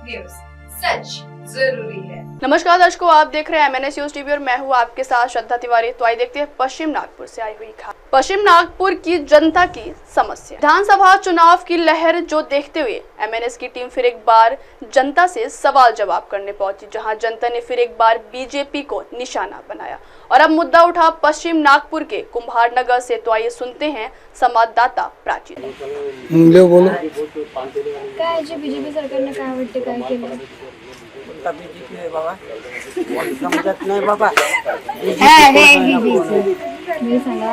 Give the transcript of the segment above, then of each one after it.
News, सच जरूरी है। नमस्कार दर्शकों, आप देख रहे हैं MNS न्यूज टीवी और मैं हूं आपके साथ श्रद्धा तिवारी। तो आइए देखते हैं पश्चिम नागपुर से आई हुई खबर। पश्चिम नागपुर की जनता की समस्या। विधानसभा चुनाव की लहर जो देखते हुए MNS की टीम फिर एक बार जनता से सवाल जवाब करने पहुंची, जहां जनता ने फिर एक बार बीजेपी को निशाना बनाया और अब मुद्दा उठा पश्चिम नागपुर के कुम्हार नगर से। तो आइए सुनते हैं संवाददाता प्राची। काय जे बीजेपी सरकारने काय वाटते काय केलं बीजेपी आहे बाबा, समजत नाही बाबा। मी सांगा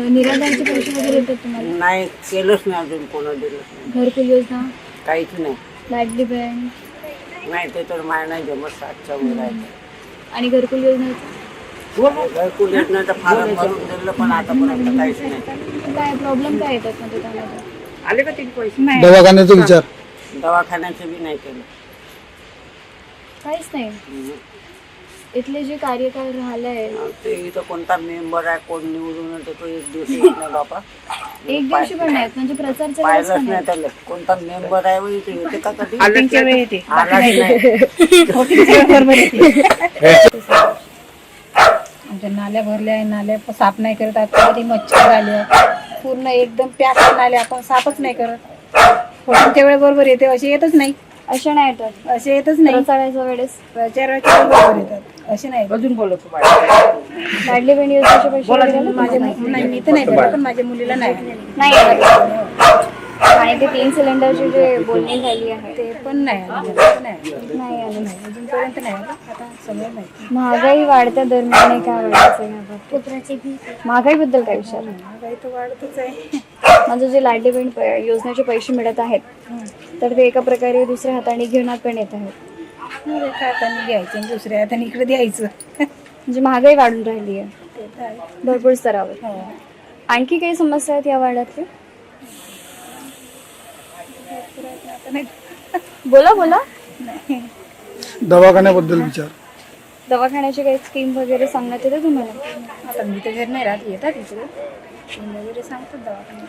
निराधारचे पैसे वगैरे येतात तुम्हाला? नाही, केलंच नाही अजून, कोणा दिलं घरकुल योजना काहीच नाही। लाडली बहीण नाही, ते तर माय नाही जमत, 7च्या वर आहे। आणि घरकुल योजनेचं घरकुल योजनेचं फार्म भरून दिलं पण आतापर्यंत काहीच नाही। काय प्रॉब्लेम काय येतात म्हणजे त्यामध्ये? आले का ते पैसे? दवाखान्याचा विचार, दवाखान्याचं बी नाही केलं, काहीच नाही। इथले जे कार्यकाळ राहिलाय ते इथं कोणता मेंबर आहे, कोण निवडून येतो तो एक दिवस येत नाही बाबा। एक दिवशी पण नाहीत, म्हणजे प्रचारच्या वेळेस पाहिलंच पण नाही नाहीत। त्याला, कोणता मेंबर आहे वय ते येते का कधी? आल्याच्या वेळी येते, आलाच नाही। बरोबर येते। आमच्या नाल्या भरल्या आहे, नाल्या साफ नाही करत, आता कधी मच्छर आले पूर्ण एकदम पॅक नाल्या, आपण साफच नाही करत। तेवढे बरोबर येते, असे येतच नाही, अशा नाही येतात असे येतच नाही। प्रचाराच्या वेळेस प्रचाराच्या बरोबर येतात, असे नाही। अजून बोलतो लाडली बहीण योजनेचे पैसे वगैरे आले? माझ्या नाही, मी तर नाही भरत, पण माझ्या मुलीला नाही नाही आले। आणि ते 3 सिलेंडरची जे बोलणी झाली आहे ते पण नाही आलं, ते नाही नाही आले अजूनपर्यंत नाही आलं, आता सगळं नाही। महागाई वाढत्या दरम्यान काय वाढायचं? महागाईबद्दल काय विचार? महागाई तर वाढतच आहे। म्हणजे जे लाडली बहीण योजनेचे पैसे मिळत आहेत तर ते एका प्रकारे दुसऱ्या हाताने घेण्यात पण येत आहेत। एका हाताने घ्यायचं आणि दुसऱ्या हाताने इकडे द्यायचं, म्हणजे महागाई वाढून राहिली आहे ते तर आहे। भरपूर स्तरावर। आणखी काही समस्या आहेत या वाड्यातल्या? आता नाही, बोला बोला। दवाखान्याबद्दल विचार, दवाखान्याची काही स्कीम वगैरे सांगण्यात येते तुम्हाला? आता मी तर घरी नाही राहत, येतात इकडे वगैरे सांगतात दवाखान्यात।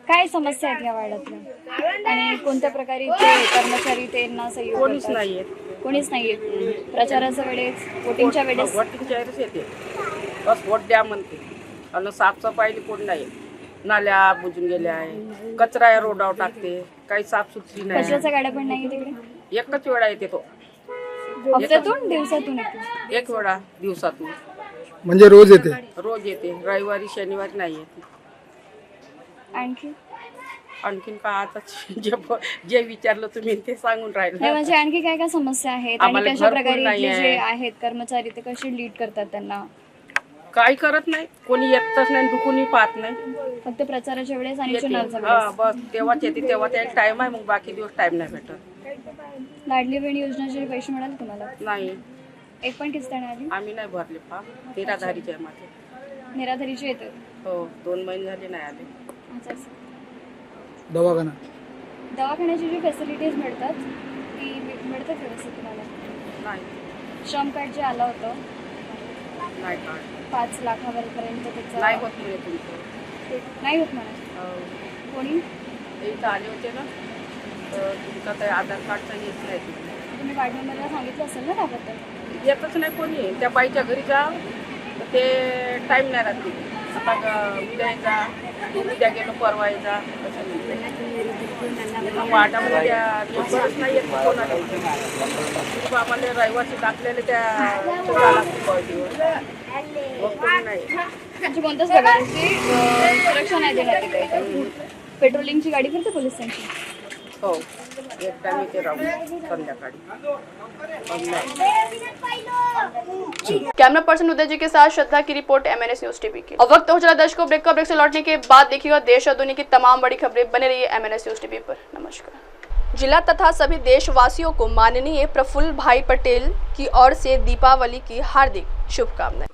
काय समस्या आहेत या वाड्यातल्या आणि कोणत्या प्रकारे ते कर्मचारी त्यांना सहयोग कोणीच करतात? नाहीये, कोणीच नाहीये। प्रचाराच्या वेळेस, वोटिंगच्या वेळेस वोटिंगच्याच येते, बस वोट द्या म्हणते। आणि साफसफाई कोण नाही, नाल्या बुजून गेल्या आहे, कचरा या रोडावर टाकते, काही साफसुथरी नाही। कचऱ्याच्या गाड्या पण नाही तिकडे? एकच वेळा येते तो, हफ्त्यातून दिवसातून येते? एक वेळा दिवसातून, म्हणजे रोज येते? रोज येते, रविवारी शनिवारी नाही येते। आणखीन का आता जे विचारलं तुम्ही ते सांगून नाही, राहिलं। म्हणजे आणखी काय काय समस्या आहेत आणि आम्हाला कशा घरकुल प्रकारे नाही इथले जे आहे। आहेत कर्मचारी ते कसे लीड करतात त्यांना? काही करत नाही, कोणी येतच नाही, दुखूनही पाहत नाही। फक्त प्रचाराच्या वेळेस आणि येते, चुनावच्या हा वेळेस? बस तेव्हाच येते, तेव्हा त्या टाइम आहे, मग बाकी दिवस टाइम नाही भेटत। लाडली बहीण योजनेचे पैसे मिळाले तुम्हाला? नाही, एक पण किस्त नाही आली? आम्ही नाही भरले फॉर्म, निराधारीचे आहे माझे। निराधारीचे येते? हो, 2 महिने झाले नाही आले। अच्छा असं. दवाखाना, दवाखान्याची जी फॅसिलिटीज मिळतात ती मिळतात व्यवस्थित तुम्हाला? नाही, श्रम कार्ड जे आलं होतं नाही कार्ड 5 लाखावरपर्यंत त्याचं नाही होत म्हणजे तुमचं। ते नाही होत म्हणा? कोणी? इथं आले होते ना, तर तुमचं काही आधार कार्डचं येत नाही तिथे। तुम्ही वार्ड मेंबरला सांगितलं असेल ना त्याबद्दल? येतच नाही कोणी, त्या बाईच्या घरी जा तर ते टाईम नाही राहत तिथे। आता उद्या जा, उद्या गेलो परवा जा, असं म्हणते। वाटामध्ये त्या मेंबरच नाही येत कोणाला, आम्हाला रहिवासी दाखलेले त्या नाही। म्हणजे कोणत्याच प्रकारची सुरक्षा नाही देण्यात येते? पेट्रोलिंगची गाडी फिरते पोलिसांची? हो, एकदा मी ते राहून संध्याकाळी। कैमरा पर्सन उदय जी के साथ श्रद्धा की रिपोर्ट MNS न्यूज टीवी की। अब वक्त हो चला दर्शकों ब्रेक का। ब्रेक से लौटने के बाद देखिएगा देश और दुनिया की तमाम बड़ी खबरें। बने रहिए MNS न्यूज टीवी पर। नमस्कार। जिला तथा सभी देशवासियों को माननीय प्रफुल्ल भाई पटेल की ओर से दीपावली की हार्दिक शुभकामनाएं।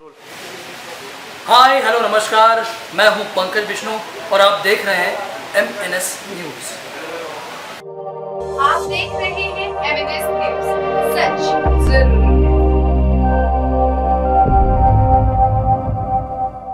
हाय हेलो नमस्कार, मैं हूं पंकज विष्णु और आप देख रहे हैं MNS न्यूज। आप देख रहे हैं MNS न्यूज, सच जरूरी।